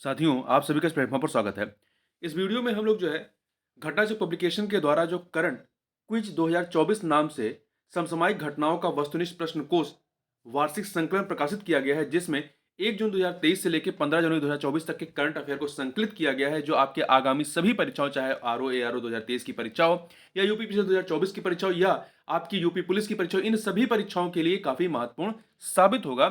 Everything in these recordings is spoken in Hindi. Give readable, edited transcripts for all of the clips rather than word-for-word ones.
साथियों, आप सभी का इस प्लेटफ़ॉर्म पर स्वागत है। इस वीडियो में हम लोग जो है, घटनाचक्र पब्लिकेशन के द्वारा जो करंट क्विज़ 2024 नाम से समसामयिक घटनाओं का वस्तुनिष्ठ प्रश्न कोश वार्षिक संकलन प्रकाशित किया गया है, जिसमें 1 जून 2023 से लेके 15 जनवरी 2024 तक के करंट अफ़ेयर को संकलित किया गया है, जो आपके आगामी सभी परीक्षाओं, चाहे आरओ, एआरओ 2023 की परीक्षा हो या यूपीपीसी 2024 की परीक्षा हो या आपकी यूपी पुलिस की परीक्षा हो, इन सभी परीक्षाओं के लिए काफ़ी महत्वपूर्ण साबित होगा।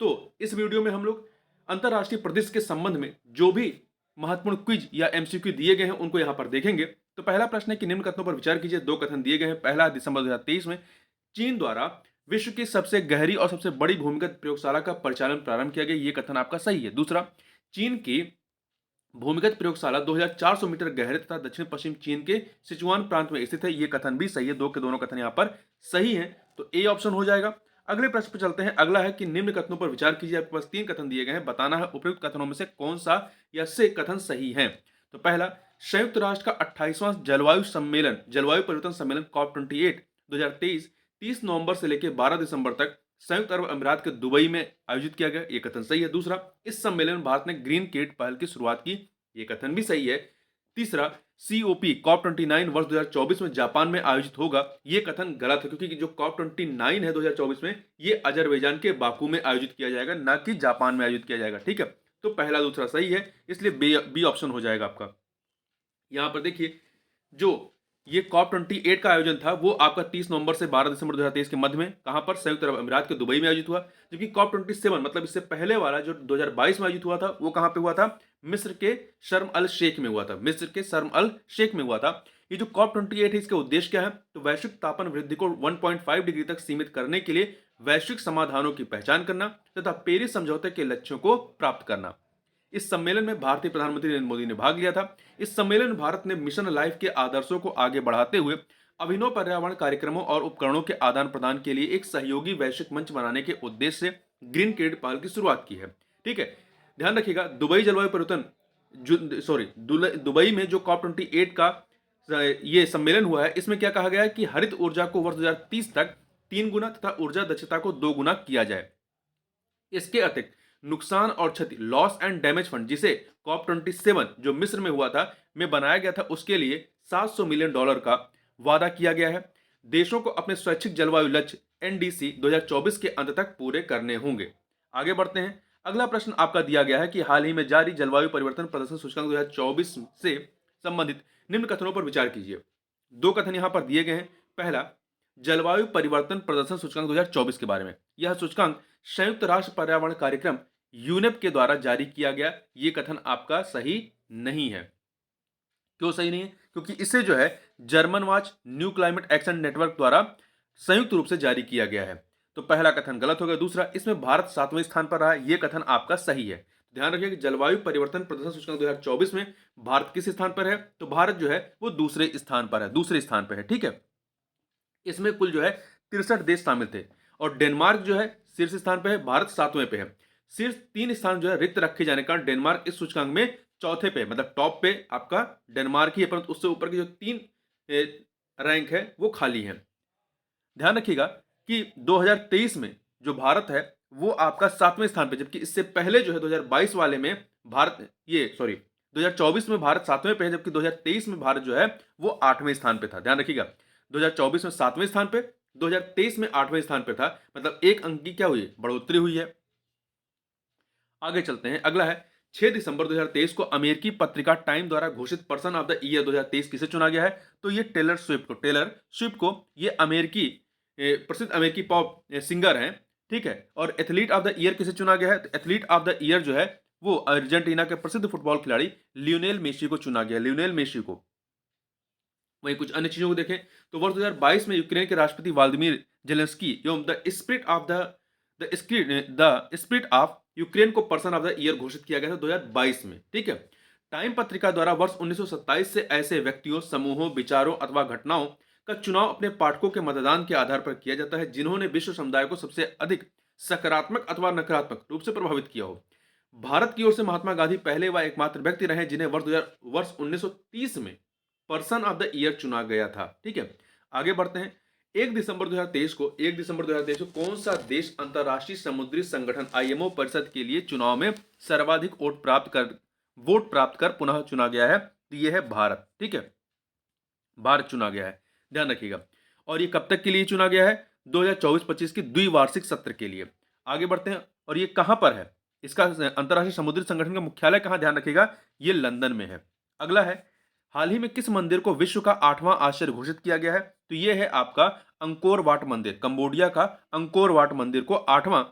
तो इस वीडियो में हम लोग अंतरराष्ट्रीय प्रदेश के संबंध में जो भी महत्वपूर्ण क्विज या एमसीक्यू दिए गए हैं उनको यहां पर देखेंगे। तो पहला प्रश्न है कि निम्न कथनों पर विचार कीजिए। दो कथन दिए गए हैं। पहला, दिसंबर 2023 में चीन द्वारा विश्व की सबसे गहरी और सबसे बड़ी भूमिगत प्रयोगशाला का परिचालन प्रारंभ किया गया। ये कथन आपका सही है। दूसरा, चीन की भूमिगत प्रयोगशाला 2400 मीटर गहरे तथा दक्षिण पश्चिम चीन के सिचुआन प्रांत में स्थित है। ये कथन भी सही है। दो के दोनों कथन यहाँ पर सही है, तो ए ऑप्शन हो जाएगा। अगले प्रश्न पर चलते हैं। अगला है कि निम्न कथनों पर विचार कीजिए। आपके पास तीन कथन दिए गए हैं, बताना है उपयुक्त कथनों में से कौन सा या से कथन सही है। तो पहला, संयुक्त राष्ट्र का 28वां जलवायु परिवर्तन सम्मेलन COP28 2023 30 नवंबर से लेकर 12 दिसंबर तक संयुक्त अरब अमीरात के दुबई में आयोजित किया गया। ये कथन सही है। दूसरा, इस सम्मेलन में भारत ने ग्रीन किट पहल की शुरुआत की। ये कथन भी सही है। तीसरा, COP29 वर्ष 2024 में जापान में आयोजित होगा। ये कथन गलत है, क्योंकि जो COP29 है 2024 में, ये अजरबैजान के बाकू में आयोजित किया जाएगा, ना कि जापान में आयोजित किया जाएगा। ठीक है, तो पहला दूसरा सही है, इसलिए बी ऑप्शन हो जाएगा आपका। यहां पर देखिए, जो ये COP28 का आयोजन था वो आपका 30 नवंबर से 12 दिसंबर 2023 के मध्य में कहां पर, संयुक्त अरब अमीरात के दुबई में आयोजित हुआ। जबकि COP27 मतलब इससे पहले वाला जो 2022 में आयोजित हुआ था, वो कहां पे हुआ था? मिस्र के शर्म अल शेख में हुआ था। मिस्र के शर्म अल शेख में हुआ था। ये जो COP28 है, इसका उद्देश्य क्या है? तो वैश्विक तापमान वृद्धि को 1.5 डिग्री तक सीमित करने के लिए वैश्विक समाधानों की पहचान करना तथा पेरिस समझौते के लक्ष्यों को प्राप्त करना। इस सम्मेलन में भारतीय प्रधानमंत्री नरेंद्र मोदी ने भाग लिया था। इस सम्मेलन में भारत ने मिशन लाइफ के आदर्शों को आगे बढ़ाते हुए अभिनव पर्यावरण कार्यक्रमों और उपकरणों के आदान प्रदान के लिए एक सहयोगी वैश्विक मंच बनाने के उद्देश्य से ग्रीन क्रेडिट पहल की शुरुआत की है। ठीक है, ध्यान रखिएगा, दुबई जलवायु परिवर्तन दुबई में जो COP28 का ये सम्मेलन हुआ है, इसमें क्या कहा गया है कि हरित ऊर्जा को वर्ष 2030 तक 3 गुना तथा ऊर्जा दक्षता को 2 गुना किया जाए। इसके अतिरिक्त नुकसान और क्षति, लॉस एंड डैमेज फंड, जिसे COP27 जो मिस्र में हुआ था में बनाया गया था, उसके लिए $700 मिलियन का वादा किया गया है। देशों को अपने स्वैच्छिक जलवायु लक्ष्य NDC 2024 के अंत तक पूरे करने होंगे। आगे बढ़ते हैं। अगला प्रश्न आपका दिया गया है कि हाल ही में जारी जलवायु परिवर्तन प्रदर्शन सूचकांक 2024 से संबंधित निम्न कथनों पर विचार कीजिए। दो कथन यहां पर दिए गए हैं। पहला, जलवायु परिवर्तन प्रदर्शन सूचकांक 2024 के बारे में। यह सूचकांक संयुक्त राष्ट्र पर्यावरण कार्यक्रम यूनेप के द्वारा जारी किया गया। यह कथन आपका सही नहीं है। क्यों सही नहीं है? क्योंकि इसे जो है German watch new climate action network द्वारा संयुक्त रूप से जारी किया गया है। तो पहला कथन गलत हो गया। दूसरा, इसमें भारत 7वें स्थान पर रहा है। यह कथन आपका सही है। ध्यान रखिए कि जलवायु परिवर्तन प्रदर्शन सूचकांक 2024 में भारत किस स्थान पर है? तो भारत जो है वो दूसरे स्थान पर है, दूसरे स्थान पर है। ठीक है, इसमें कुल जो है 63 देश शामिल थे और डेनमार्क जो है शीर्ष स्थान पे है, भारत 7वें पे है। शीर्ष 3 स्थान जो है रिक्त रखे जाने का डेनमार्क इस सूचकांक में चौथे पे, मतलब टॉप पे आपका डेनमार्क ही है, परंतु उससे ऊपर के जो 3 रैंक है वो खाली है। ध्यान रखिएगा कि 2023 में जो भारत है वो आपका 7वें स्थान पे, जबकि इससे पहले जो है 2022 वाले में भारत, ये सॉरी 2024 में भारत 7वें पे है, जबकि 2023 में भारत जो है वो 8वें स्थान पे था। ध्यान रखिएगा, 2024 में 7वें स्थान पे, 2023 में 8वें स्थान पे था, मतलब एक अंक की क्या हुई? बढ़ोतरी हुई है। आगे चलते हैं। अगला है 6 दिसंबर 2023 को अमेरिकी पत्रिका टाइम द्वारा घोषित पर्सन ऑफ द ईयर 2023 किसे चुना गया है? तो ये टेलर स्विफ्ट को ये अमेरिकी प्रसिद्ध अमेरिकी पॉप सिंगर हैं। ठीक है, और एथलीट ऑफ द ईयर किसे चुना गया है? तो एथलीट ऑफ द ईयर जो है वो अर्जेंटीना के प्रसिद्ध फुटबॉल खिलाड़ी लियोनेल मेसी को चुना गया, लियोनेल मेसी को। वहीं कुछ अन्य चीजों को देखें तो वर्ष 2022 में यूक्रेन के राष्ट्रपति व्लादिमीर जेलेंस्की एवं द स्पिरिट ऑफ यूक्रेन को पर्सन ऑफ द ईयर घोषित किया गया था 2022 में। ठीक है, टाइम पत्रिका द्वारा वर्ष 1927 से ऐसे व्यक्तियों, समूहों, विचारों अथवा घटनाओं का चुनाव अपने पाठकों के मतदान के आधार पर किया जाता है जिन्होंने विश्व समुदाय को सबसे अधिक सकारात्मक अथवा नकारात्मक रूप से प्रभावित किया हो। भारत की ओर से महात्मा गांधी पहले व एकमात्र व्यक्ति रहे जिन्हें वर्ष 1930 में पर्सन ऑफ द ईयर चुना गया था। ठीक है, आगे बढ़ते हैं। 1 दिसंबर 2023 को कौन सा देश अंतरराष्ट्रीय समुद्री संगठन IMO परिषद के लिए चुनाव में सर्वाधिक वोट प्राप्त वोट प्राप्त कर पुनः चुना गया है, तो ये है भारत। ठीक है, भारत चुना गया है, ध्यान रखिएगा। और ये कब तक के लिए चुना गया है? 2024-25 की द्विवार्षिक सत्र के लिए। आगे बढ़ते हैं, और ये कहां पर है? इसका अंतर्राष्ट्रीय समुद्री संगठन का मुख्यालय कहां, ध्यान रखिएगा, ये लंदन में है। अगला है, हाल ही में किस मंदिर को विश्व का 8वां आश्चर्य घोषित किया गया है? तो ये है आपका अंकोर वाट मंदिर। कंबोडिया का अंकोर वाट मंदिर को 8वां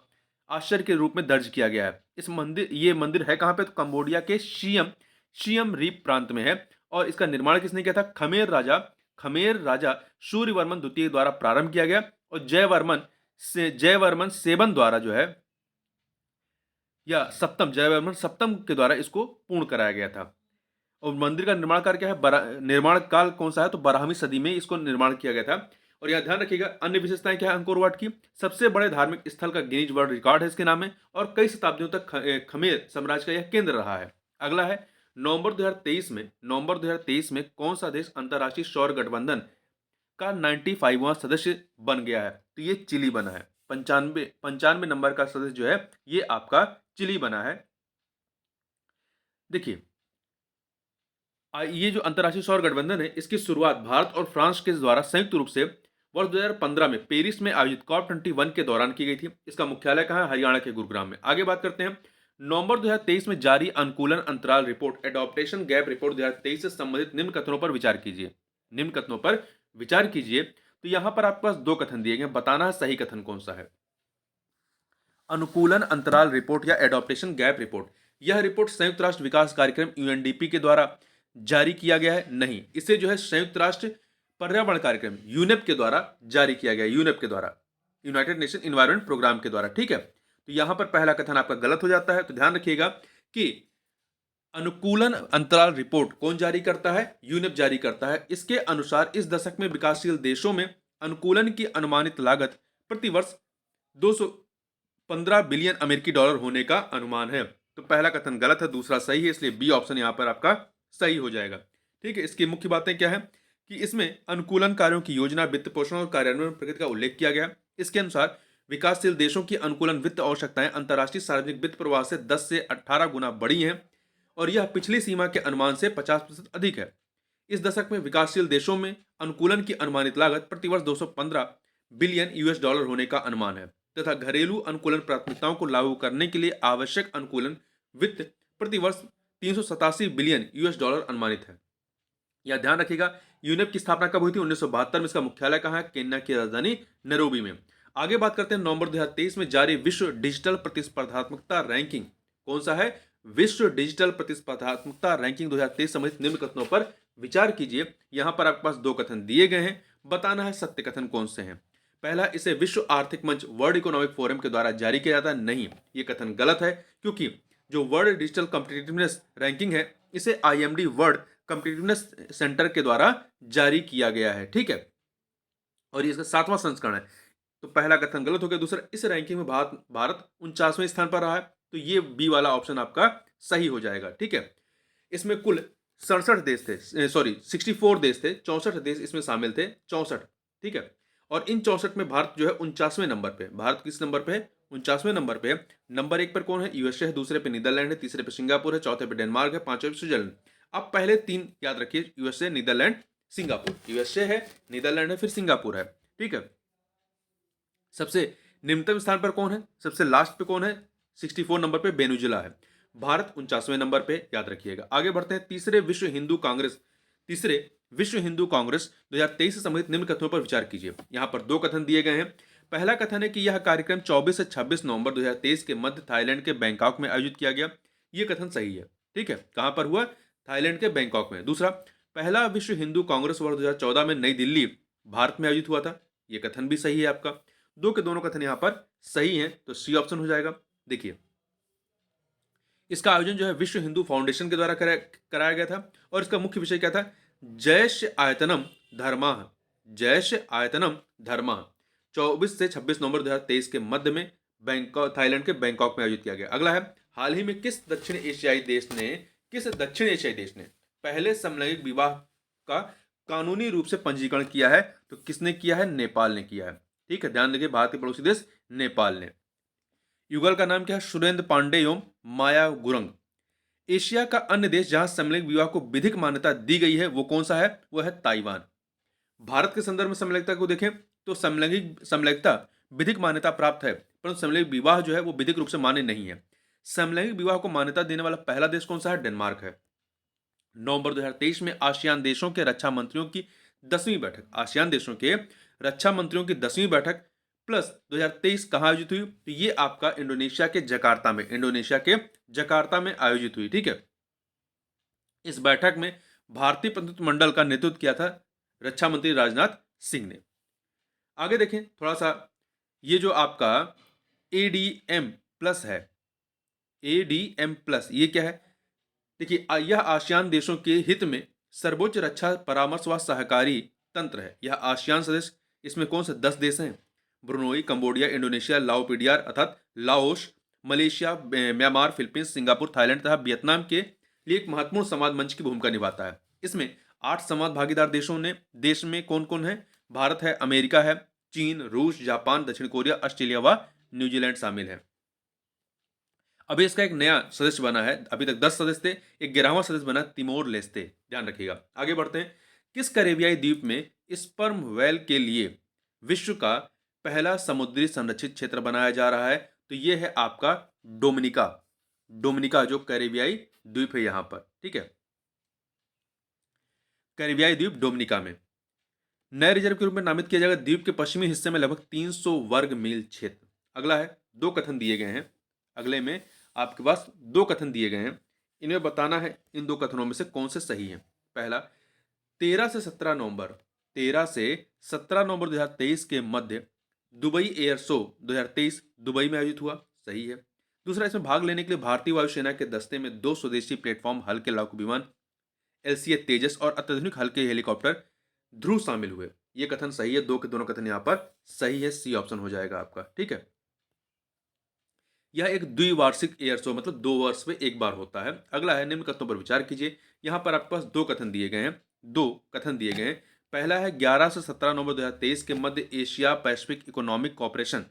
आश्चर्य के रूप में दर्ज किया गया है। ये मंदिर है कहां पे? तो कंबोडिया के शियम रीप प्रांत में है। और इसका निर्माण किसने किया था? खमेर राजा सूर्यवर्मन द्वितीय द्वारा प्रारंभ किया गया, और जयवर्मन सेवन द्वारा जो है, या जयवर्मन सप्तम के द्वारा इसको पूर्ण कराया गया था। और मंदिर का निर्माण कार्य क्या है? निर्माण काल कौन सा है? तो 12वीं सदी में इसको निर्माण किया गया था। और यहां ध्यान रखिएगा, अन्य विशेषताएं क्या है अंकोर वाट की? सबसे बड़े धार्मिक स्थल का गिनीज वर्ल्ड रिकॉर्ड है इसके नाम में, और कई शताब्दियों तक खमेर साम्राज्य का यह केंद्र रहा है। अगला है, नवंबर 2023 में कौन सा देश अंतर्राष्ट्रीय सौर गठबंधन का 95वां सदस्य बन गया है? तो ये चिली बना है। 95 नंबर का सदस्य जो है, ये आपका चिली बना है। देखिए, ये जो अंतर्राष्ट्रीय सौर गठबंधन है, इसकी शुरुआत भारत और फ्रांस के द्वारा संयुक्त रूप से वर्ष 2015 में पेरिस में आयोजित COP21 के दौरान की गई थी। इसका मुख्यालय कहाँ है? हरियाणा के गुरुग्राम में। आगे बात करते हैं, नवंबर 2023 में जारी अनुकूलन अंतराल रिपोर्ट एडॉप्टेशन गैप रिपोर्ट 2023 से संबंधित निम्न कथनों पर विचार कीजिए। निम्न कथनों पर विचार कीजिए। तो यहां पर आपके पास दो कथन दिए गए, बताना है सही कथन कौन सा है। अनुकूलन अंतराल रिपोर्ट या एडॉप्टेशन गैप रिपोर्ट, यह रिपोर्ट संयुक्त राष्ट्र विकास कार्यक्रम यूएनडीपी के द्वारा जारी किया गया है? नहीं, इसे जो है संयुक्त राष्ट्र पर्यावरण कार्यक्रम यूनेप के द्वारा जारी किया गया है, यूनेप के द्वारा, यूनाइटेड नेशन इन्वायरमेंट प्रोग्राम के द्वारा। ठीक है, तो यहां पर पहला कथन आपका गलत हो जाता है। तो ध्यान रखिएगा कि अनुकूलन अंतराल रिपोर्ट कौन जारी करता है? यूनेप जारी करता है। इसके अनुसार इस दशक में विकासशील देशों में अनुकूलन की अनुमानित लागत प्रति वर्ष 215 बिलियन अमेरिकी डॉलर होने का अनुमान है। तो पहला कथन गलत है, दूसरा सही है, इसलिए बी ऑप्शन यहां पर आपका सही हो जाएगा। ठीक है, इसकी मुख्य बातें क्या है कि इसमें अनुकूलन कार्यों की योजना, वित्त पोषण और कार्यान्वयन प्रगति का उल्लेख किया गया। इसके अनुसार विकासशील देशों की अनुकूलन वित्त आवश्यकताएं अंतर्राष्ट्रीय सार्वजनिक वित्त प्रवाह से 10 से 18 गुना बढ़ी हैं, और यह पिछली सीमा के अनुमान से 50% अधिक है। इस दशक में विकासशील देशों में अनुकूलन की अनुमानित लागत प्रतिवर्ष 215 बिलियन यूएस डॉलर होने का अनुमान है, तथा घरेलू अनुकूलन प्राथमिकताओं को लागू करने के लिए आवश्यक अनुकूलन वित्त प्रतिवर्ष 387 बिलियन यूएस डॉलर अनुमानित है। यह ध्यान रखिएगा, यूनेप की स्थापना कब हुई थी? 1972 में। इसका मुख्यालय कहां है? केन्या की राजधानी नैरोबी में। आगे बात करते हैं, नवंबर 2023 में जारी विश्व डिजिटल प्रतिस्पर्धात्मकता रैंकिंग कौन सा है? विश्व डिजिटल प्रतिस्पर्धात्मकता रैंकिंग 2023 संबंधित निम्न कथनों पर विचार कीजिए। यहां पर आपके पास दो कथन दिए गए हैं, बताना है सत्य कथन कौन से हैं। पहला, इसे विश्व आर्थिक मंच वर्ल्ड इकोनॉमिक फोरम के द्वारा जारी किया जाता है? नहीं, ये कथन गलत है, क्योंकि जो वर्ल्ड डिजिटल कॉम्पिटिटिवनेस रैंकिंग है, इसे IMD वर्ल्ड कॉम्पिटिटिवनेस सेंटर के द्वारा जारी किया गया है। ठीक है, और ये इसका 7वां संस्करण है। तो पहला कथन गलत हो गया। दूसरा, इस रैंकिंग में भारत 49वें स्थान पर रहा है, तो ये बी वाला ऑप्शन आपका सही हो जाएगा। ठीक है, इसमें कुल 67 देश थे, सॉरी 64 देश थे, 64 देश इसमें शामिल थे, 64। ठीक है, और इन 64 में भारत जो है 49वें नंबर पे। भारत किस नंबर पे है? 49वें नंबर पे है। नंबर 1 पर कौन है? यूएसए है, दूसरे पे नीदरलैंड है, तीसरे पे सिंगापुर है, चौथे पे डेनमार्क है, पांचवें पे स्विट्जरलैंड। अब पहले तीन याद रखिए, यूएसए, नीदरलैंड, सिंगापुर। यूएसए है, नीदरलैंड है, फिर सिंगापुर है। ठीक है, सबसे निम्नतम स्थान पर कौन है? सबसे लास्ट पे कौन है? 64 नंबर पे वेनेजुएला है। भारत 49वें नंबर पे, याद रखिएगा। आगे बढ़ते हैं, तीसरे विश्व हिंदू कांग्रेस 2023 से संबंधित निम्न कथनों पर विचार कीजिए। यहां पर दो कथन दिए गए हैं। पहला कथन है कि यह कार्यक्रम 24 से 26 नवंबर 2023 के मध्य थाईलैंड के बैंकॉक में आयोजित किया गया। यह कथन सही है। ठीक है, कहां पर हुआ? थाईलैंड के बैंकॉक में। दूसरा, पहला विश्व हिंदू कांग्रेस वर्ष 2014 में नई दिल्ली, भारत में आयोजित हुआ था। यह कथन भी सही है आपका। दो के दोनों कथन यहां पर सही हैं, तो सी ऑप्शन हो जाएगा। देखिए, इसका आयोजन जो है विश्व हिंदू फाउंडेशन के द्वारा कराया गया था, और इसका मुख्य विषय क्या था? जैश आयतनम धर्मः, जैश आयतनम धर्मः। 24 से 26 नवंबर 2023 के मध्य में बैंकॉक, थाईलैंड के बैंकॉक में आयोजित किया गया। अगला है, हाल ही में किस दक्षिण एशियाई देश ने पहले समलैंगिक विवाह का कानूनी रूप से पंजीकरण किया है? तो किसने किया है? नेपाल ने किया है। ठीक है, ध्यान रखिए, भारत के पड़ोसी देश नेपाल ने। युगल का नाम क्या है? सुरेंद्र पांडे एवं माया गुरंग। एशिया का अन्य देश जहां समलैंगिक विवाह को विधिक मान्यता दी गई है वो कौन सा है? वो है ताइवान। भारत के संदर्भ में समलैंगिकता को देखें तो समलैंगिकता विधिक मान्यता प्राप्त है, परंतु समलैंगिक विवाह जो है वो विधिक रूप से मान्य नहीं है। समलैंगिक विवाह को मान्यता देने वाला पहला देश कौन सा है? डेनमार्क है। नवंबर 2023 में आसियान देशों के रक्षा मंत्रियों की 10वीं बैठक, आसियान देशों के रक्षा मंत्रियों की 10वीं बैठक प्लस 2023 कहाँ आयोजित हुई? तो ये आपका इंडोनेशिया के जकार्ता में आयोजित हुई। ठीक है, इस बैठक में भारतीय प्रतिनिधिमंडल का नेतृत्व किया था रक्षा मंत्री राजनाथ सिंह ने। आगे देखें थोड़ा सा, ये जो आपका एडीएम प्लस है, एडीएम प्लस ये क्या है? देखिए यह आसियान देशों के हित में सर्वोच्च रक्षा परामर्श व सहकारी तंत्र है। यह आसियान सदस्य, इसमें कौन से 10 देश हैं? ब्रुनोई, कंबोडिया, इंडोनेशिया, लाओपीडियार अर्थात Laos, Malaysia, Myanmar, Philippines, Singapore, Thailand तथा वियतनाम के लिए एक महत्वपूर्ण संवाद मंच की भूमिका निभाता है। इसमें 8 संवाद भागीदार देश में कौन कौन है? भारत है, अमेरिका है, चीन, रूस, जापान, दक्षिण कोरिया, ऑस्ट्रेलिया व न्यूजीलैंड शामिल है। अभी इसका एक नया सदस्य बना है, अभी तक 10 सदस्य थे, एक 11वां सदस्य बना तिमोर लेस्ते, ध्यान रखिएगा। आगे बढ़ते हैं। किस कैरेबियाई द्वीप में स्पर्म वेल के लिए विश्व का पहला समुद्री संरक्षित क्षेत्र बनाया जा रहा है? तो ये है आपका डोमिनिका। डोमिनिका जो कैरेबियाई द्वीप है यहां पर। ठीक है, कैरेबियाई द्वीप डोमिनिका में नए रिजर्व के रूप में नामित किया जाएगा। द्वीप के पश्चिमी हिस्से में लगभग 300 वर्ग मील क्षेत्र। अगला है, दो कथन दिए गए हैं, अगले में आपके पास दो कथन दिए गए हैं, इन्हें बताना है इन दो कथनों में से कौन से सही है। पहला, 13 से 17 नवंबर 2023 के मध्य दुबई एयर शो 2023 दुबई में आयोजित हुआ, सही है। दूसरा, इसमें भाग लेने के लिए भारतीय वायुसेना के दस्ते में 2 स्वदेशी प्लेटफॉर्म हल्के लड़ाकू विमान एलसीए तेजस और अत्याधुनिक हल्के हेलीकॉप्टर ध्रुव शामिल हुए, ये कथन सही है। दो के दोनों कथन यहां पर सही है, सी ऑप्शन हो जाएगा आपका। ठीक है, यह एक द्विवार्षिक एयर शो मतलब 2 वर्ष में एक बार होता है। अगला है, निम्न कथनों पर विचार कीजिए। यहां पर आपके पास दो कथन दिए गए हैं, पहला है 11 से 17 नवंबर 2023 के मध्य Asia Pacific Economic Cooperation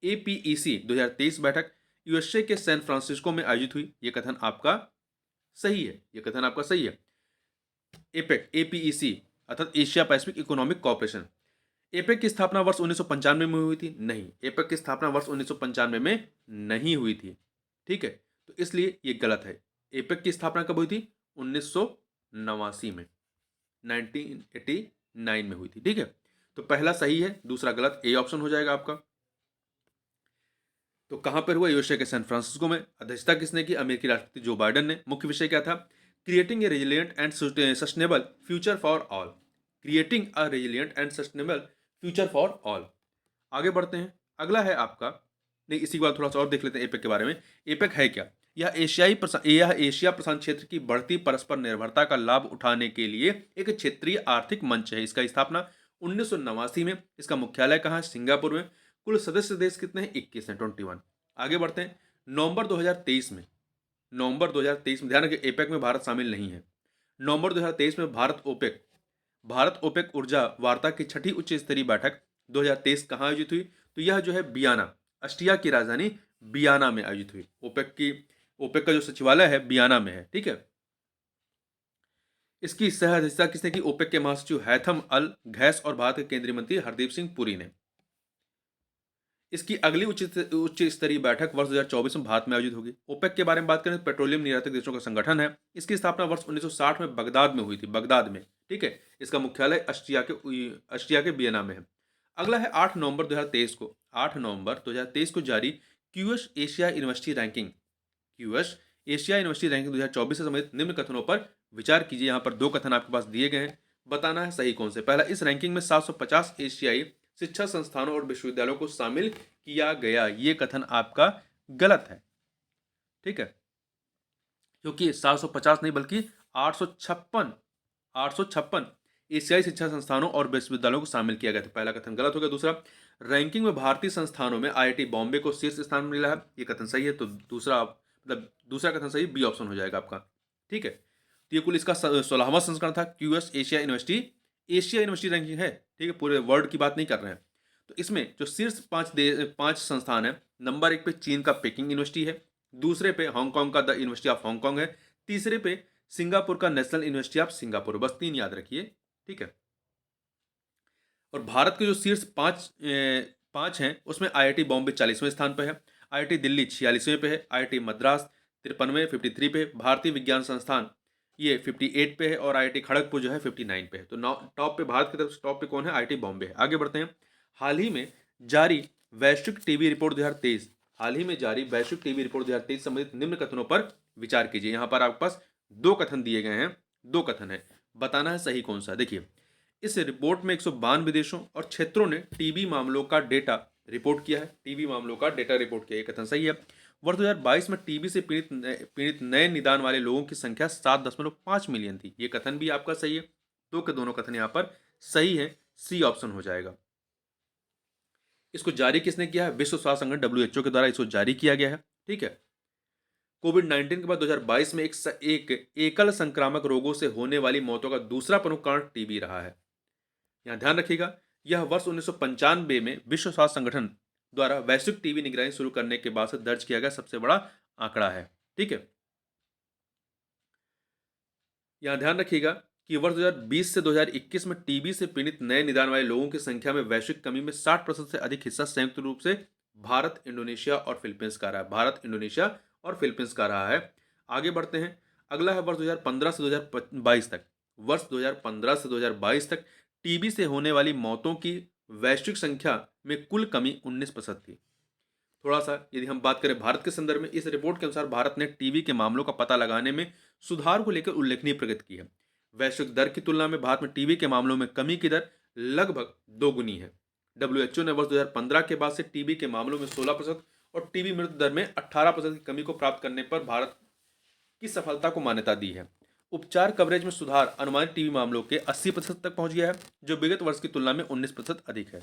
APEC 2023 बैठक यूएसए के सैन फ्रांसिस्को में आयोजित हुई, ये कथन आपका सही है, ये कथन आपका सही है। एपेक एपीईसी अर्थात Asia Pacific Economic corporation, APEC की स्थापना वर्ष 1995 में हुई थी? नहीं, एपेक की स्थापना वर्ष 1995 में नहीं हुई थी। ठीक है, तो इसलिए ये गलत है। एपेक की स्थापना कब हुई थी? 1989 में, 1989 में हुई थी। ठीक है, तो पहला सही है, दूसरा गलत, ए ऑप्शन हो जाएगा आपका। तो कहां पर हुआ? यूएसए के सैन फ्रांसिस्को में। अध्यक्षता किसने की? अमेरिकी राष्ट्रपति जो बाइडेन ने। मुख्य विषय क्या था? Creating a resilient and sustainable future for all, creating a resilient and sustainable future for all. आगे बढ़ते हैं, अगला है आपका, नहीं इसी के बाद थोड़ा सा और देख लेते हैं एपेक के बारे में। एपेक है क्या? यह एशिया प्रशांत क्षेत्र की बढ़ती परस्पर निर्भरता का लाभ उठाने के लिए एक क्षेत्रीय आर्थिक मंच है। इसका स्थापना 1989 में। इसका मुख्यालय कहाँ है? सिंगापुर में। कुल सदस्य देश कितने हैं? 21 हैं, 21। आगे बढ़ते हैं, नवंबर 2023 में, ध्यान रखिए एपेक में भारत शामिल नहीं है। नवंबर 2023 में भारत ओपेक ऊर्जा वार्ता की छठी उच्च स्तरीय बैठक 2023 कहाँ आयोजित हुई? तो यह जो है बियाना, ऑस्ट्रिया की राजधानी बियाना में आयोजित हुई। ओपेक का जो सचिवालय है बियाना में है। ठीक है, इसकी सह अध्यक्षता किसने की? ओपेक के महासचिव हैथम अल घैस और भारत के केंद्रीय मंत्री हरदीप सिंह पुरी ने। इसकी अगली उच्च स्तरीय बैठक वर्ष 2024 में भारत में आयोजित होगी। ओपेक के बारे में बात करें तो पेट्रोलियम निर्यातक देशों का संगठन है। इसकी स्थापना वर्ष 1960 में बगदाद में हुई थी, बगदाद में। ठीक है, इसका मुख्यालय ऑस्ट्रिया के वियना में है। अगला है 8 नवंबर 2023 को जारी क्यूएस एशिया यूनिवर्सिटी रैंकिंग 2024 से संबंधित निम्न कथनों पर विचार कीजिए। यहाँ पर दो कथन आपके पास दिए गए हैं, बताना है सही कौन से। पहला, इस रैंकिंग में 750 एशियाई शिक्षा संस्थानों और विश्वविद्यालयों को शामिल किया गया, ये कथन आपका गलत है। ठीक है, क्योंकि 750 नहीं बल्कि 856 एशियाई शिक्षा संस्थानों और विश्वविद्यालयों को शामिल किया गया था। पहला कथन गलत हो गया। दूसरा, रैंकिंग में भारतीय संस्थानों में आईआईटी बॉम्बे को शीर्ष स्थान मिला है, ये कथन सही है। तो दूसरा कथन सही, बी ऑप्शन हो जाएगा आपका। ठीक है, तो ये कुल इसका 16वां संस्करण था क्यूएस एशिया यूनिवर्सिटी रैंकिंग है। ठीक है, पूरे वर्ल्ड की बात नहीं कर रहे हैं। तो इसमें जो शीर्ष 5 संस्थान है, नंबर 1 पे चीन का पेकिंग यूनिवर्सिटी है, दूसरे पे हांगकांग का द यूनिवर्सिटी ऑफ हांगकांग है, तीसरे पे सिंगापुर का नेशनल यूनिवर्सिटी ऑफ सिंगापुर। बस 3 याद रखिए, ठीक है। और भारत के जो शीर्ष पाँच हैं उसमें आईआईटी बॉम्बे 40वें स्थान पर है, आईआईटी दिल्ली 46वें पे है, आईआईटी मद्रास 53 53 पे, भारतीय विज्ञान संस्थान ये 58 पे है, और आईआईटी खड़गपुर जो है 59 पे है। तो टॉप पे भारत की तरफ से टॉप पे कौन है? आईआईटी बॉम्बे है। आगे बढ़ते हैं। हाल ही में जारी वैश्विक टीबी रिपोर्ट 2023, हाल ही में जारी वैश्विक टीबी रिपोर्ट 2023 संबंधित निम्न कथनों पर विचार कीजिए। यहाँ पर आपके पास 2 कथन दिए गए हैं, 2 कथन है, बताना है सही कौन सा। देखिए, इस रिपोर्ट में 192 देशों और क्षेत्रों ने टीबी मामलों का डेटा रिपोर्ट किया है, टीबी मामलों का डेटा रिपोर्ट किया, ये कथन सही है। वर्ष 2022 में टीबी से पीड़ित नए निदान वाले लोगों की संख्या 7.5 मिलियन थी, ये कथन भी आपका सही है। दो के दोनों कथन यहाँ पर सही है, सी ऑप्शन हो जाएगा। इसको जारी किसने किया है? विश्व स्वास्थ्य संगठन WHO के द्वारा इसको जारी किया गया है, ठीक है। कोविड-19 के बाद 2022 में एक एकल संक्रामक रोगों से होने वाली मौतों का दूसरा प्रमुख कारण टीबी रहा है। यहाँ ध्यान रखिएगा, यह वर्ष 1995 में विश्व स्वास्थ्य संगठन द्वारा वैश्विक टीबी निगरानी शुरू करने के बाद से दर्ज किया गया सबसे बड़ा आंकड़ा है, ठीक है। यहाँ ध्यान रखिएगा कि वर्ष 2020 से 2021 में टीबी से पीड़ित नए निदान वाले लोगों की संख्या में वैश्विक कमी में 60% से अधिक हिस्सा संयुक्त रूप से भारत, इंडोनेशिया और फिलीपींस का रहा है। भारत, इंडोनेशिया और फिलीपींस का रहा है। आगे बढ़ते हैं। अगला है वर्ष 2015 से 2022 तक। वर्ष 2015 से 2022 तक टीबी से होने वाली मौतों की वैश्विक संख्या में कुल कमी 19% थी। थोड़ा सा यदि हम बात करें भारत के संदर्भ में, इस रिपोर्ट के अनुसार भारत ने टीबी के मामलों का पता लगाने में सुधार को लेकर उल्लेखनीय प्रगति की है। वैश्विक दर की तुलना में भारत में टीबी के मामलों में कमी की दर लगभग दोगुनी है। WHO ने वर्ष 2015 के बाद से टीबी के मामलों में 16% और टीबी मृत्यु दर में 18% की कमी को प्राप्त करने पर भारत की सफलता को मान्यता दी है। उपचार कवरेज में सुधार अनुमानित टीबी मामलों के 80% तक पहुंच गया है, जो विगत वर्ष की तुलना में 19% अधिक है।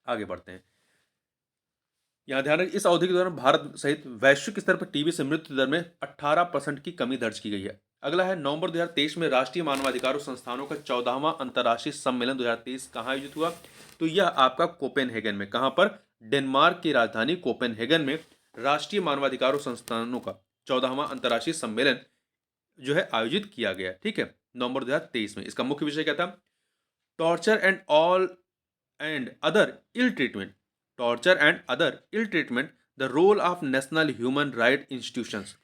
आगे बढ़ते हैं। यहाँ ध्यान रखें, इस अवधि के दौरान भारत सहित वैश्विक स्तर पर टीबी से मृत्यु दर में 18% की कमी दर्ज की गई है। अगला है, नवंबर 2023 में राष्ट्रीय मानवाधिकार संस्थानों का 14वां अंतर्राष्ट्रीय सम्मेलन 2023 कहाँ आयोजित हुआ? तो यह आपका कोपेनहेगन में। कहाँ पर? डेनमार्क की राजधानी कोपेनहेगन में राष्ट्रीय मानवाधिकार संस्थानों का 14वां अंतर्राष्ट्रीय सम्मेलन जो है आयोजित किया गया, ठीक है, नवंबर 2023 में। इसका मुख्य विषय क्या था? Torture and other ill treatment, torture and other ill treatment, the role of national human right institutions.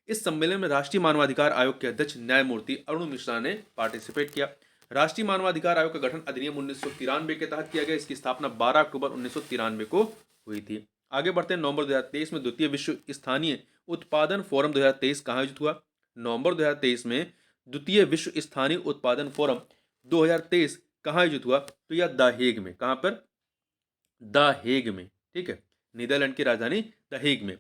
इस सम्मेलन में राष्ट्रीय मानवाधिकार आयोग के अध्यक्ष न्यायमूर्ति अरुण मिश्रा ने पार्टिसिपेट किया। राष्ट्रीय मानवाधिकार आयोग का गठन अधिनियम 1993 के तहत किया गया। इसकी स्थापना 12 अक्टूबर 1993 को हुई थी। आगे बढ़ते हैं। नवंबर 2023 में द्वितीय विश्व स्थानीय उत्पादन फोरम 2023 कहाँ आयोजित हुआ? नवंबर 2023 में द्वितीय विश्व स्थानीय उत्पादन फोरम 2023 कहाँ आयोजित हुआ? तो यह द हेग में। कहाँ पर? द हेग में, ठीक है, नीदरलैंड की राजधानी द हेग में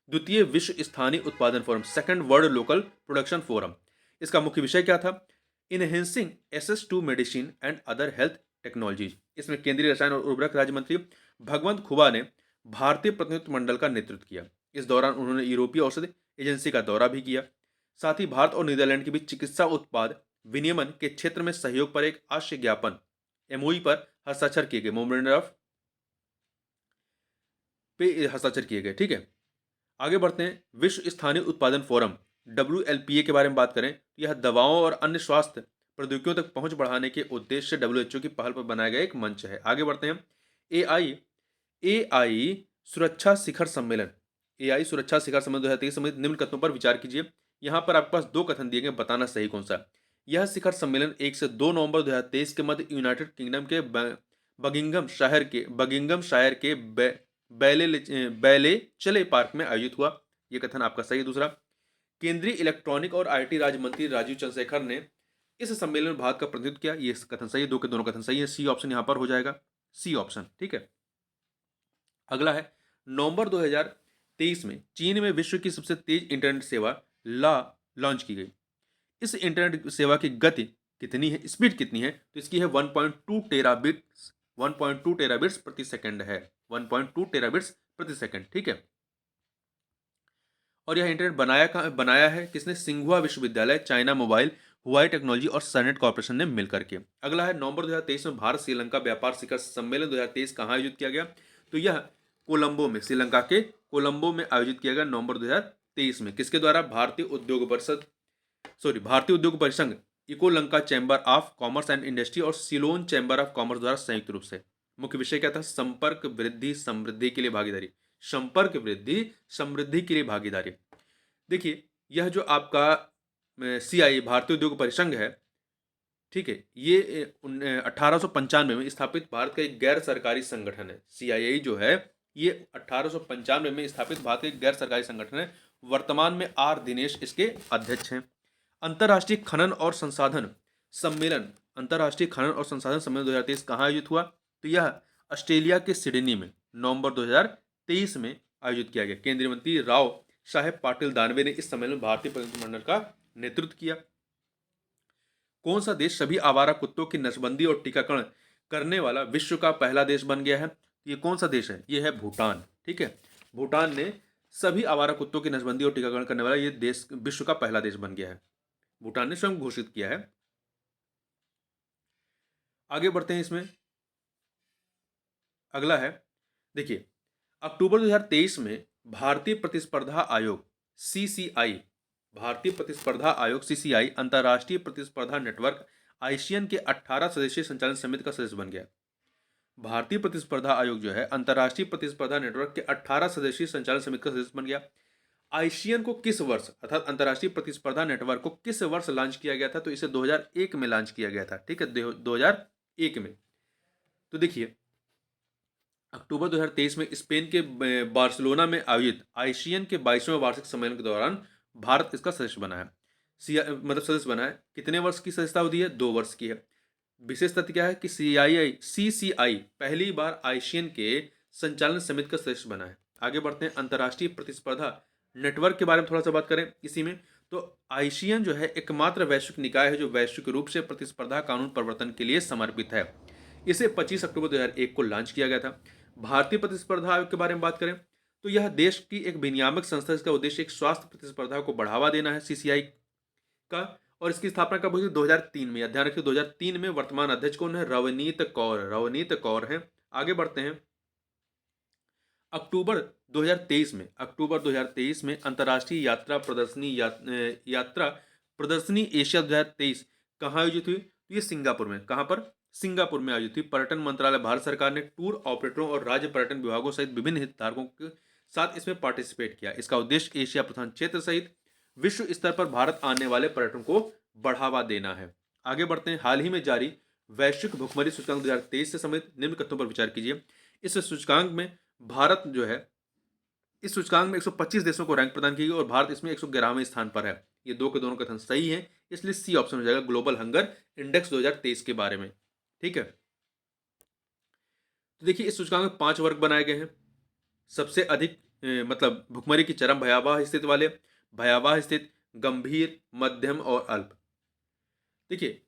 द्वितीय विश्व स्थानीय उत्पादन forum, second world local production forum. इसका मुख्य विषय क्या था? Enhancing access to medicine and other health technologies. इसमें केंद्रीय रसायन और उर्वरक राज्य मंत्री भगवंत खुबा ने भारतीय प्रतिनिधित्व मंडल का नेतृत्व किया। इस दौरान उन्होंने यूरोपीय औषधि एजेंसी का दौरा भी किया। साथ ही भारत और नीदरलैंड के बीच चिकित्सा उत्पाद विनियमन के क्षेत्र में सहयोग पर एक आशय ज्ञापन MOU पर हस्ताक्षर किए गए, मेमोरेंडम ऑफ पे हस्ताक्षर किए गए, ठीक है। आगे बढ़ते हैं। विश्व स्थानीय उत्पादन फोरम WLPA के बारे में बात करें, यह दवाओं और अन्य स्वास्थ्य प्रौद्योगिकियों तक पहुंच बढ़ाने के उद्देश्य से WHO की पहल पर बनाया गया एक मंच है। आगे बढ़ते हैं। AI सुरक्षा शिखर सम्मेलन, AI सुरक्षा शिखर सम्मेलन 2023 संबंधित निम्न कथनों पर विचार कीजिए। यहाँ पर आपके पास 2 कथन दिए गए, बताना सही कौन सा। यह शिखर सम्मेलन 1 से 2 नवंबर 2023 के मध्य यूनाइटेड किंगडम के बगिंगम शायर के बैले चले पार्क में आयोजित हुआ। यह कथन आपका सही है। दूसरा, केंद्रीय इलेक्ट्रॉनिक और IT राज्य मंत्री राजीव चंद्रशेखर ने इस सम्मेलन में भारत का प्रतिनिधित्व किया। यह कथन सही है। 2 के दोनों कथन सही है। सी ऑप्शन यहां पर हो जाएगा, सी ऑप्शन, ठीक है। अगला है, नवंबर 2023 में चीन में विश्व की सबसे तेज इंटरनेट सेवा लॉन्च की गई। इस इंटरनेट सेवा की गति कितनी है, स्पीड कितनी है? तो इसकी है 1.2 टेराबिट्स प्रति सेकंड है, 1.2 टेराबिट्स प्रति सेकंड, ठीक है। और यह इंटरनेट बनाया है किसने? सिंघुआ विश्वविद्यालय, चाइना मोबाइल, हुआई टेक्नोलॉजी और सरनेट कॉर्पोरेशन ने मिलकर के। अगला है, नवंबर 2023 में भारत श्रीलंका व्यापार शिखर सम्मेलन 2023 कहाँ आयोजित किया गया? तो यह कोलंबो में, श्रीलंका के कोलंबो में आयोजित किया गया नवंबर 2023 में किसके द्वारा? भारतीय उद्योग परिसंघ, इको Lanka chamber of commerce and industry और सिलोन चैम्बर ऑफ कॉमर्स द्वारा संयुक्त रूप से। मुख्य विषय क्या था? संपर्क वृद्धि समृद्धि के लिए भागीदारी। संपर्क वृद्धि समृद्धि के लिए भागीदारी। देखिए, यह जो आपका CII भारतीय उद्योग परिसंघ है, ठीक है, ये 1895 में स्थापित भारत का एक गैर सरकारी संगठन है। CII जो है ये 1895 में स्थापित भारत का एक गैर सरकारी संगठन है। वर्तमान में R दिनेश इसके अध्यक्ष हैं। अंतर्राष्ट्रीय खनन और संसाधन सम्मेलन, अंतर्राष्ट्रीय खनन और संसाधन सम्मेलन 2023 कहाँ आयोजित हुआ? तो यह ऑस्ट्रेलिया के सिडनी में नवंबर 2023 में आयोजित किया गया। केंद्रीय मंत्री राव साहेब पाटिल दानवे ने इस सम्मेलन में भारतीय प्रतिनिधिमंडल का नेतृत्व किया। कौन सा देश सभी आवारा कुत्तों की नसबंदी और टीकाकरण करने वाला विश्व का पहला देश बन गया है? ये कौन सा देश है? ये है भूटान। ठीक है, भूटान ने सभी आवारा कुत्तों की नसबंदी और टीकाकरण करने वाला ये देश विश्व का पहला देश बन गया है। भूटान ने स्वयं घोषित किया है। आगे बढ़ते हैं इसमें। अगला है, देखिए, अक्टूबर 2023 में भारतीय प्रतिस्पर्धा आयोग CCI, भारतीय प्रतिस्पर्धा आयोग CCI अंतर्राष्ट्रीय प्रतिस्पर्धा नेटवर्क आसियान के 18 सदस्यीय संचालन समिति का सदस्य बन गया। भारतीय प्रतिस्पर्धा आयोग जो है अंतर्राष्ट्रीय प्रतिस्पर्धा नेटवर्क के 18 सदस्यीय संचालन समिति का सदस्य बन गया। आसियान को किस वर्ष, अर्थात अंतर्राष्ट्रीय प्रतिस्पर्धा नेटवर्क को किस वर्ष लॉन्च किया गया था? तो इसे 2001 में लॉन्च किया गया था। ठीक है, 2001 में। तो देखिए, अक्टूबर 2023 में स्पेन के बार्सिलोना में आयोजित आसियान के 22वें वार्षिक सम्मेलन के दौरान भारत इसका सदस्य बना है। सदस्य बना है। कितने वर्ष की सदस्यता अवधि है? 2 वर्ष की है। विशेष तथ्य क्या है कि CCI पहली बार आसियान के संचालन समिति का सदस्य बना है। आगे बढ़ते हैं, अंतर्राष्ट्रीय प्रतिस्पर्धा नेटवर्क के बारे में थोड़ा सा बात करें इसी में। तो आसियान जो है एकमात्र वैश्विक निकाय है जो वैश्विक रूप से प्रतिस्पर्धा कानून प्रवर्तन के लिए समर्पित है। इसे 25 अक्टूबर 2001 को लॉन्च किया गया था। भारतीय प्रतिस्पर्धा आयोग के बारे में बात करें तो यह देश की एक विनियामक संस्था, इसका उद्देश्य एक स्वास्थ्य प्रतिस्पर्धा को बढ़ावा देना है CCI का। और इसकी स्थापना कब हुई? 2003 में। ध्यान रखिए, 2003 में। वर्तमान अध्यक्ष कौन है? रवनीत कौर है। आगे बढ़ते हैं। अक्टूबर 2023 में अंतर्राष्ट्रीय यात्रा प्रदर्शनी एशिया 2023 कहाँ आयोजित हुई? ये सिंगापुर में। कहाँ पर? सिंगापुर में आयोजित हुई। पर्यटन मंत्रालय भारत सरकार ने टूर ऑपरेटरों और राज्य पर्यटन विभागों सहित विभिन्न हितधारकों के साथ इसमें पार्टिसिपेट किया। इसका उद्देश्य एशिया प्रशांत क्षेत्र सहित विश्व स्तर पर भारत आने वाले पर्यटन को बढ़ावा देना है। आगे बढ़ते हैं। हाल ही में जारी वैश्विक भुखमरी सूचकांक 2023 से संबंधित निम्न कथनों पर विचार कीजिए। इस सूचकांक में भारत जो है, इस सूचकांक में 125 देशों को रैंक प्रदान की गई और भारत इसमें 111वें स्थान पर है। ये दो के दोनों कथन सही हैं, इसलिए सी ऑप्शन हो जाएगा ग्लोबल हंगर इंडेक्स 2023 के बारे में। ठीक है, तो देखिए इस सूचकांक में 5 वर्ग बनाए गए हैं। सबसे अधिक मतलब भुखमरी की चरम भयावह स्थिति वाले, भयावह स्थिति, गंभीर, मध्यम और अल्प। देखिए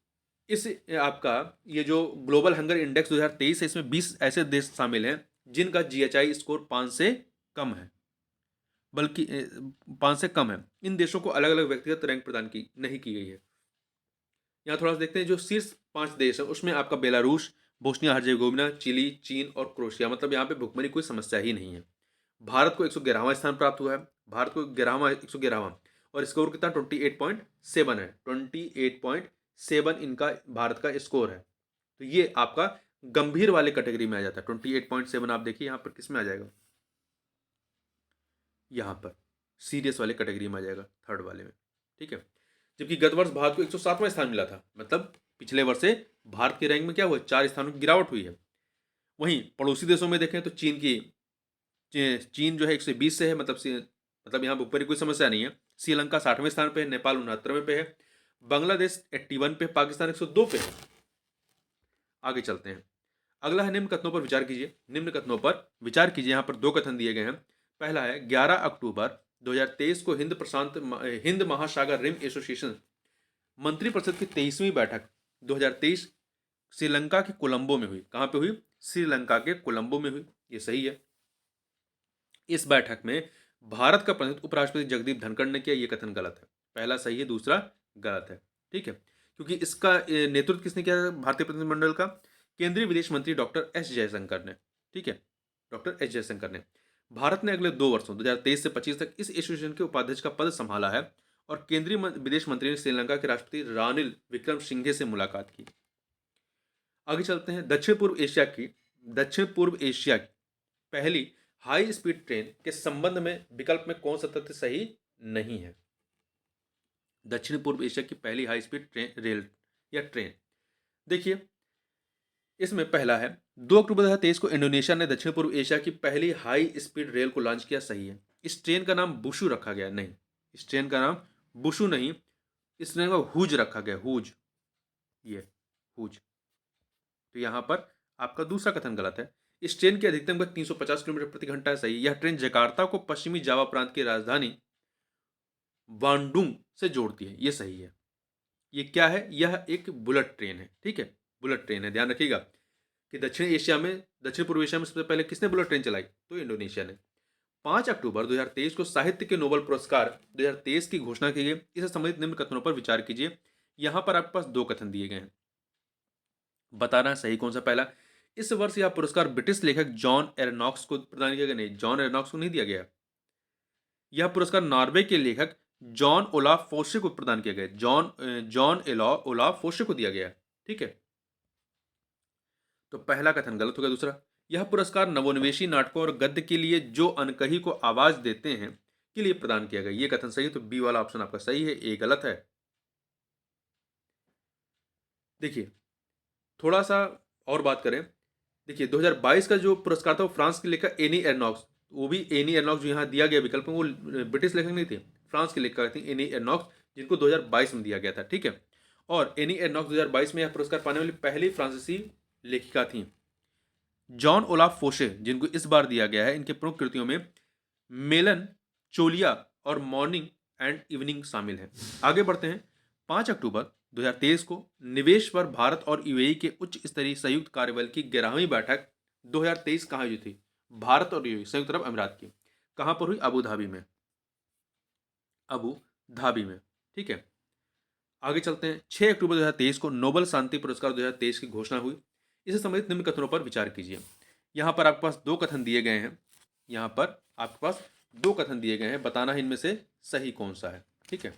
इस आपका ये जो ग्लोबल हंगर इंडेक्स 2023 है, इसमें 20 ऐसे देश शामिल हैं जिनका GHI स्कोर 5 से कम है, बल्कि 5 से कम है। इन देशों को अलग अलग व्यक्तिगत रैंक प्रदान की नहीं की गई है। यहाँ थोड़ा सा देखते हैं, जो शीर्ष 5 देश है उसमें आपका बेलारूस, बोस्निया हर्जेगोविना, चिली, चीन और क्रोएशिया। मतलब यहाँ पे भुखमरी कोई समस्या ही नहीं है। भारत को 111वां स्थान प्राप्त हुआ है। भारत को 111वां और स्कोर कितना 28.7 है। 28.7 इनका भारत का स्कोर है। तो ये आपका गंभीर वाले कैटेगरी में आ जाता है। 28.7 आप देखिए यहाँ पर किस में आ जाएगा, यहाँ पर सीरियस वाले कैटेगरी में आ जाएगा, थर्ड वाले में। ठीक है, जबकि गत वर्ष भारत को 107वां स्थान मिला था। मतलब पिछले वर्ष से भारत की रैंक में क्या हुआ, 4 स्थानों की गिरावट हुई है। वहीं पड़ोसी देशों में देखें तो चीन जो है 120 से है, मतलब यहाँ ऊपर कोई समस्या नहीं है। श्रीलंका 60वें स्थान पे है, नेपाल 69वें पे है, बांग्लादेश 81 पे, पाकिस्तान 102 पे है। आगे चलते हैं। अगला है निम्न कथनों पर विचार कीजिए। निम्न कथनों पर विचार कीजिए। यहाँ पर 2 कथन दिए गए हैं। पहला है 11 अक्टूबर 2023 को हिंद महासागर रिम एसोसिएशन मंत्रिपरिषद की 23वीं बैठक 2023 श्रीलंका के कोलंबो में हुई। कहाँ पे हुई? श्रीलंका के कोलंबो में हुई। ये सही है। इस बैठक में भारत का प्रतिनिधित्व उपराष्ट्रपति जगदीप धनखड़ ने किया। ये कथन गलत है। पहला सही है, दूसरा गलत है। ठीक है, क्योंकि इसका नेतृत्व किसने किया? भारतीय प्रतिनिधिमंडल का केंद्रीय विदेश मंत्री डॉक्टर एस जयशंकर ने। ठीक है, डॉक्टर एस जयशंकर ने। भारत ने अगले 2 वर्षों 2023 से 25 तक इस एसोसिएशन के उपाध्यक्ष का पद संभाला है और केंद्रीय विदेश मंत्री ने श्रीलंका के राष्ट्रपति रानिल विक्रमसिंघे से मुलाकात की। आगे चलते हैं। दक्षिण पूर्व एशिया की पहली हाई स्पीड ट्रेन के संबंध में विकल्प में कौन सा तथ्य सही नहीं है? दक्षिण पूर्व एशिया की पहली हाई स्पीड रेल या ट्रेन, देखिए इसमें पहला है 2 अक्टूबर 2023 को इंडोनेशिया ने दक्षिण पूर्व एशिया की पहली हाई स्पीड रेल को लॉन्च किया, सही है। इस ट्रेन का नाम बुशु रखा गया, नहीं, इस ट्रेन का नाम बुशु नहीं, इस ट्रेन का हुज रखा गया, हुज, ये हुज। तो यहां पर आपका दूसरा कथन गलत है। इस ट्रेन की अधिकतम गति 350 किलोमीटर प्रति घंटा है, सही। यह ट्रेन जकार्ता को पश्चिमी जावा प्रांत की राजधानी बांडुंग से जोड़ती है, ये सही है। ये क्या है? यह एक बुलेट ट्रेन है, ठीक है, बुलेट ट्रेन है। ध्यान रखिएगा कि दक्षिण पूर्व एशिया में सबसे पहले किसने बुलेट ट्रेन चलाई? तो इंडोनेशिया ने। 5 अक्टूबर 2023 को साहित्य के नोबेल पुरस्कार 2023 की घोषणा की गई। इससे संबंधित निम्न कथनों पर विचार कीजिए। यहां पर आपके पास 2 कथन दिए गए हैं, बताना सही कौन सा। पहला, इस वर्ष यह पुरस्कार ब्रिटिश लेखक जॉन एरनॉक्स को प्रदान किया गया, नहीं, जॉन एरनॉक्स को नहीं दिया गया। यह पुरस्कार नॉर्वे के लेखक जॉन ओलाफ फोस्से को प्रदान किया गया, जॉन ओलाफ फोस्से को दिया गया, ठीक है। तो पहला कथन गलत हो गया। दूसरा, यह पुरस्कार नवोन्मेषी नाटकों और गद्य के लिए जो अनकही को आवाज देते हैं के लिए प्रदान किया गया, ये कथन सही है। तो बी वाला ऑप्शन आपका सही है, ए गलत है। देखिए थोड़ा सा और बात करें, देखिए 2022 का जो पुरस्कार था वो फ्रांस के लेखक एनी एरनॉक्स, वो भी एनी एरनॉक्स जो यहाँ दिया गया विकल्प में, वो ब्रिटिश लेखक नहीं थे, फ्रांस के लेखक थे एनी एरनॉक्स, जिनको 2022 में दिया गया था, ठीक है। और एनी एरनॉक्स 2022 में यह पुरस्कार पाने वाली पहली फ्रांसीसी लेखिका थी। जॉन ओलाफ फोशे, जिनको इस बार दिया गया है, इनके प्रमुख कृतियों में मेलन चोलिया और मॉर्निंग एंड इवनिंग शामिल है। आगे बढ़ते हैं। 5 अक्टूबर 2023 को निवेश पर भारत और यूएई के उच्च स्तरीय संयुक्त कार्यबल की 11वीं बैठक 2023 कहाँ हुई थी? भारत और यूएई, संयुक्त अरब अमीरात की। कहां पर हुई? अबू धाबी में, अबू धाबी में, ठीक है। आगे चलते हैं। 6 अक्टूबर 2023 को नोबेल शांति पुरस्कार 2023 की घोषणा हुई। इससे संबंधित निम्न कथनों पर विचार कीजिए। यहां पर आपके पास 2 कथन दिए गए हैं, यहां पर आपके पास 2 कथन दिए गए हैं, बताना है इनमें से सही कौन सा है, ठीक है।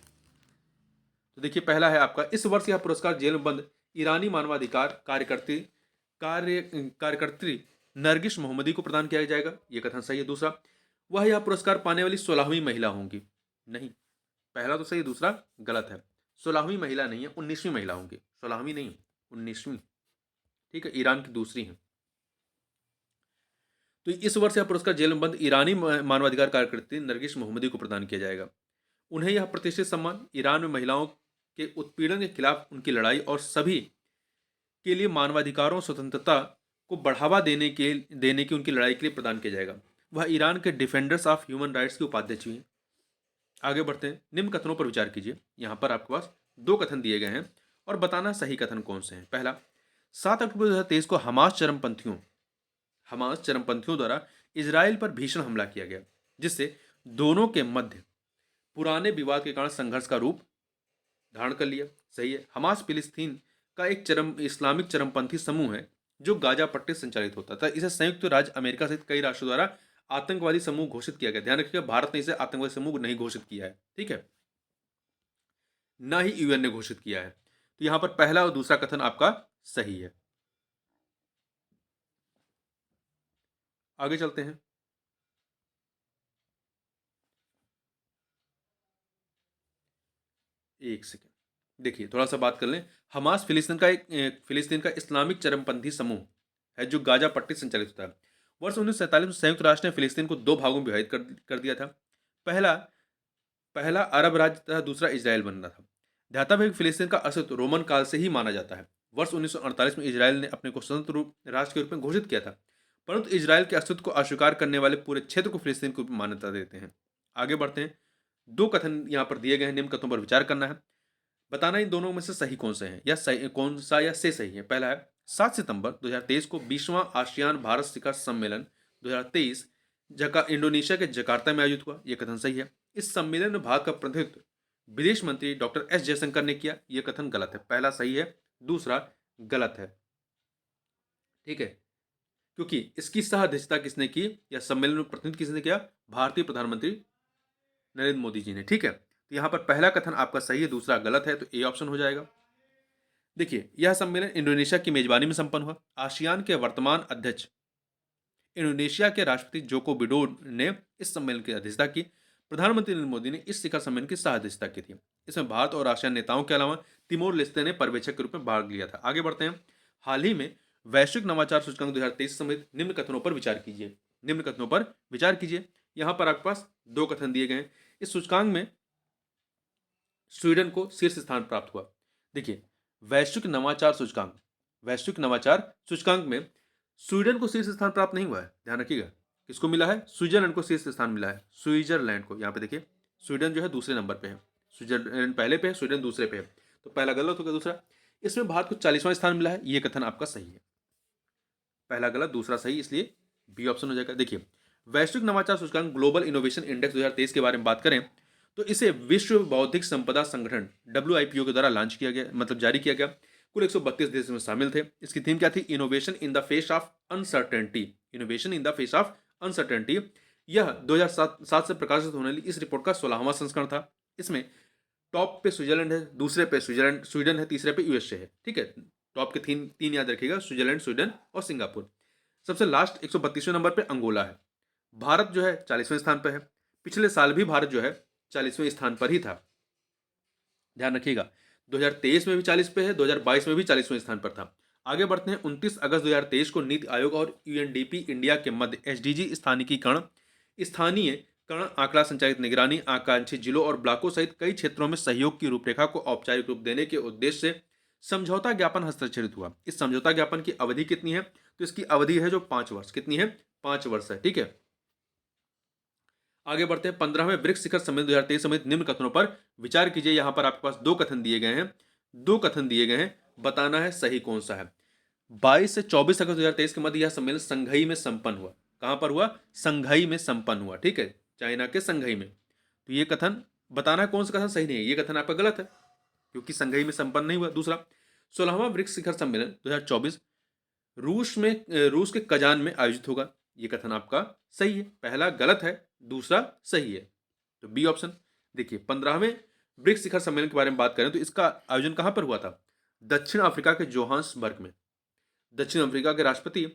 तो देखिए पहला है आपका, इस वर्ष यह पुरस्कार जेल में बंद ईरानी मानवाधिकार कार्यकर्त्री नरगिस मोहम्मदी को प्रदान किया जाएगा, यह कथन सही है। दूसरा, वह यह पुरस्कार पाने वाली 16वीं महिला होंगी, नहीं, पहला तो सही, दूसरा गलत है। 16वीं महिला नहीं है, 19वीं महिला होंगी, 16वीं नहीं, 19वीं, ठीक है, ईरान की दूसरी है। तो इस वर्ष यह पुरस्कार जेल में बंद ईरानी मानवाधिकार कार्यकर्त्री नरगिस मोहम्मदी को प्रदान किया जाएगा। उन्हें यह प्रतिष्ठित सम्मान ईरान में महिलाओं के उत्पीड़न के खिलाफ उनकी लड़ाई और सभी के लिए मानवाधिकारों स्वतंत्रता को बढ़ावा देने की उनकी लड़ाई के लिए प्रदान किया जाएगा। वह ईरान के डिफेंडर्स ऑफ ह्यूमन राइट्स के उपाध्यक्ष भी हैं। आगे बढ़ते हैं। निम्न कथनों पर विचार कीजिए। यहाँ पर आपके पास 2 कथन दिए गए हैं और बताना सही कथन कौन से हैं। पहला, 7 अक्टूबर 2023 को हमास चरमपंथियों द्वारा इजराइल पर भीषण हमला किया गया, जिससे दोनों के मध्य पुराने विवाद के कारण संघर्ष का रूप धारण कर लिया, सही है। हमास फिलिस्तीन का एक इस्लामिक चरमपंथी समूह है जो गाजा पट्टी से संचालित होता था। इसे संयुक्त राज्य अमेरिका सहित कई राष्ट्रों द्वारा आतंकवादी समूह घोषित किया गया। ध्यान रखिएगा, भारत ने इसे आतंकवादी समूह नहीं घोषित किया है, ठीक है, ना ही यूएन ने घोषित किया है। तो यहां पर पहला और दूसरा कथन आपका सही है। आगे चलते हैं। एक सेकेंड, देखिए थोड़ा सा बात कर लें। हमास फिलिस्तीन का इस्लामिक चरमपंथी समूह है जो गाजा पट्टी से संचालित होता है। वर्ष 1947 में संयुक्त राष्ट्र ने फिलिस्तीन को 2 भागों में विभाजित कर दिया था। पहला अरब राज्य तथा दूसरा इजराइल बनना था। ध्यातव्य है कि फिलिस्तीन का अस्तित्व रोमन काल से ही माना जाता है। वर्ष 1948 में इजराइल ने अपने को स्वतंत्र राष्ट्र के रूप में घोषित किया था, परंतु इजराइल के अस्तित्व को अस्वीकार करने वाले पूरे क्षेत्र को फिलिस्तीन के रूप में मान्यता देते हैं। आगे बढ़ते हैं। 2 कथन यहाँ पर दिए गए हैं, निम्न कथनों पर विचार करना है, बताना इन दोनों में से सही कौन से हैं या कौन सा या से सही है। पहला है, 7 सितंबर 2023 को 20वां आसियान भारत शिखर सम्मेलन 2023 इंडोनेशिया के जकार्ता में आयोजित हुआ, यह कथन सही है। इस सम्मेलन में भारत का प्रतिनिधित्व विदेश मंत्री डॉक्टर एस जयशंकर ने किया, यह कथन गलत है। पहला सही है, दूसरा गलत है, ठीक है। क्योंकि इसकी सह अध्यक्षता किसने की या सम्मेलन में प्रतिनिधित्व किसने किया? भारतीय प्रधानमंत्री नरेंद्र मोदी जी ने। ठीक है, तो यहाँ पर पहला कथन आपका सही है, दूसरा गलत है, तो ए ऑप्शन हो जाएगा। देखिए, यह सम्मेलन इंडोनेशिया की मेजबानी में संपन्न हुआ। आसियान के वर्तमान अध्यक्ष इंडोनेशिया के राष्ट्रपति जोको विडोडो ने इस सम्मेलन की अध्यक्षता की। प्रधानमंत्री नरेंद्र मोदी ने इस शिखर सम्मेलन की सह अध्यक्षता की थी। इसमें भारत और आसियान नेताओं के अलावा तिमोर लेस्ते ने पर्यवेक्षक के रूप में भाग लिया था। आगे बढ़ते हैं। हाल ही में वैश्विक नवाचार सूचकांक 2023 समेत निम्न कथनों पर विचार कीजिए। निम्न कथनों पर विचार कीजिए। यहाँ पर आपके पास दो कथन दिए गए हैं। इस सूचकांक में स्वीडन को शीर्ष स्थान प्राप्त हुआ। देखिए, वैश्विक नवाचार सूचकांक में स्वीडन को शीर्ष स्थान प्राप्त नहीं हुआ है। ध्यान रखिएगा, किसको मिला है? स्विट्जरलैंड को शीर्ष स्थान मिला है। स्विट्जरलैंड को, यहाँ पे देखिए, स्वीडन जो है दूसरे नंबर पे है, स्विट्जरलैंड पहले पे है, स्वीडन दूसरे पे है, तो पहला गलत होगा। दूसरा, इसमें भारत को 40वां स्थान मिला है। ये कथन आपका सही है। पहला गलत, दूसरा सही, इसलिए बी ऑप्शन हो जाएगा। देखिए, वैश्विक नवाचार सूचकांक ग्लोबल इनोवेशन इंडेक्स 2023 के बारे में बात करें तो इसे विश्व बौद्धिक संपदा संगठन WIPO के द्वारा लॉन्च किया गया, मतलब जारी किया गया। कुल 132 देश में शामिल थे। इसकी थीम क्या थी? Innovation in the face of uncertainty. Innovation in the face of uncertainty. यह 2007 से प्रकाशित होने वाली इस रिपोर्ट का 16वां संस्करण था। इसमें टॉप पे स्विट्जरलैंड है, दूसरे पे स्वीडन है, तीसरे पे USA है। ठीक है, टॉप के तीन याद रखिएगा, स्विट्जरलैंड, स्वीडन और सिंगापुर। सबसे लास्ट 132वें नंबर पे अंगोला है। भारत जो है 40वें स्थान पर है। पिछले साल भी भारत जो है 40वें स्थान पर ही था। ध्यान रखिएगा, 2023 में भी 40 पे है, 2022 में भी 40वें स्थान पर था। आगे बढ़ते हैं। 29 अगस्त 2023 को नीति आयोग और UNDP इंडिया के मध्य SDG स्थानीयकरण आंकड़ा संचालित निगरानी आकांक्षी जिलों और ब्लॉकों सहित कई क्षेत्रों में सहयोग की रूपरेखा को औपचारिक रूप देने के उद्देश्य से समझौता ज्ञापन हस्ताक्षरित हुआ। इस समझौता ज्ञापन की अवधि कितनी है? तो इसकी अवधि है जो 5 वर्ष। कितनी है? 5 वर्ष है। ठीक है, आगे बढ़ते हैं। 15वें ब्रिक्स शिखर सम्मेलन 2023 समेत निम्न कथनों पर विचार कीजिए। यहां पर आपके पास दो कथन दिए गए हैं, बताना है सही कौन सा है। 22 से 24 अगस्त 2023 के मध्य यह सम्मेलन संघई में संपन्न हुआ। कहां पर हुआ? संघई में संपन्न हुआ। ठीक है, चाइना के संघई में। तो ये कथन बताना है कौन सा कथन सही नहीं है। ये कथन आपका गलत है, क्योंकि संघई में संपन्न नहीं हुआ। दूसरा, 16वां ब्रिक्स शिखर सम्मेलन 2024 रूस के कजान में आयोजित होगा। ये कथन आपका सही है। पहला गलत है, दूसरा सही है, तो बी ऑप्शन। देखिए, 15वें ब्रिक्स शिखर सम्मेलन के बारे में बात करें तो इसका आयोजन कहां पर हुआ था? दक्षिण अफ्रीका के जोहान्सबर्ग में। दक्षिण अफ्रीका के राष्ट्रपति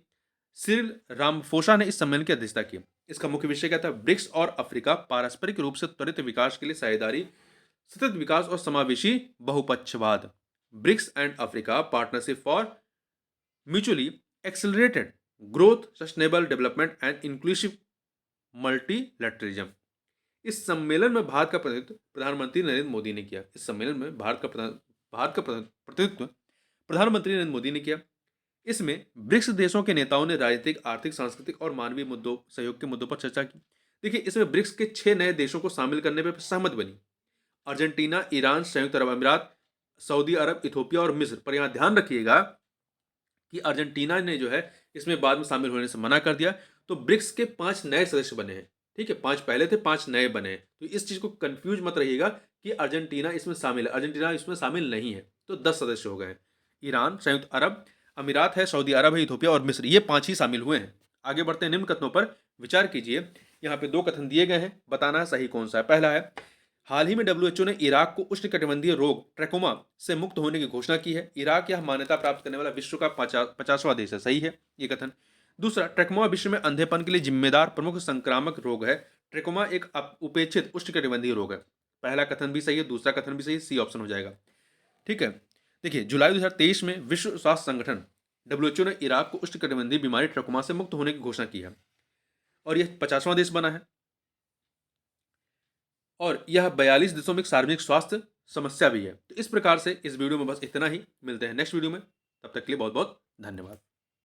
सिरिल रामाफोसा ने इस सम्मेलन की अध्यक्षता की। इसका मुख्य विषय क्या था? ब्रिक्स और अफ्रीका पारस्परिक रूप से त्वरित विकास के लिए साझेदारी, सतत विकास और समावेशी बहुपक्षवाद। BRICS and Africa partnership for mutually accelerated growth, sustainable development and inclusive multilateralism. इस सम्मेलन में भारत का प्रतिनिधित्व प्रधानमंत्री नरेंद्र मोदी ने किया। इस सम्मेलन में भारत का प्रतिनिधित्व प्रधानमंत्री नरेंद्र मोदी ने किया। इसमें ब्रिक्स देशों के नेताओं ने राजनीतिक, आर्थिक, सांस्कृतिक और मानवीय मुद्दों, सहयोग के मुद्दों पर चर्चा की। देखिए, इसमें ब्रिक्स के 6 नए देशों को शामिल करने पर सहमत बनी। अर्जेंटीना, ईरान, संयुक्त अरब अमीरात, सऊदी अरब, इथोपिया और मिस्र। पर यहाँ ध्यान रखिएगा कि अर्जेंटीना ने जो है इसमें बाद में शामिल होने से मना कर दिया। तो ब्रिक्स के 5 नए सदस्य बने हैं। ठीक है, 5 पहले थे, 5 नए बने हैं। तो इस चीज को कंफ्यूज मत रहिएगा कि अर्जेंटीना इसमें शामिल है। अर्जेंटीना इसमें शामिल नहीं है। तो 10 सदस्य हो गए हैं। ईरान, संयुक्त अरब अमीरात है, सऊदी अरब है, इथोपिया और मिस्र, ये 5 ही शामिल हुए हैं। आगे बढ़ते हैं। निम्न कथनों पर विचार कीजिए। यहाँ पे 2 कथन दिए गए हैं, बताना है सही कौन सा है। पहला है, हाल ही में WHO ने इराक को उष्णकटिबंधीय रोग ट्रैकोमा से मुक्त होने की घोषणा की है। इराक यह मान्यता प्राप्त करने वाला विश्व का 50वां देश है। सही है ये कथन। दूसरा, ट्रैकोमा विश्व में अंधेपन के लिए जिम्मेदार प्रमुख संक्रामक रोग है। ट्रैकोमा एक उपेक्षित उष्णकटिबंधीय रोग है। पहला कथन भी सही है, दूसरा कथन भी सही है, सी ऑप्शन हो जाएगा। ठीक है, देखिए, जुलाई 2023 में विश्व स्वास्थ्य संगठन WHO ने इराक को उष्णकटिबंधीय बीमारी ट्रैकोमा से मुक्त होने की घोषणा की है और यह 50वां देश बना है। और यह 42 देशों में एक सार्वजनिक स्वास्थ्य समस्या भी है। तो इस प्रकार से इस वीडियो में बस इतना ही। मिलते हैं नेक्स्ट वीडियो में, तब तक के लिए बहुत बहुत धन्यवाद।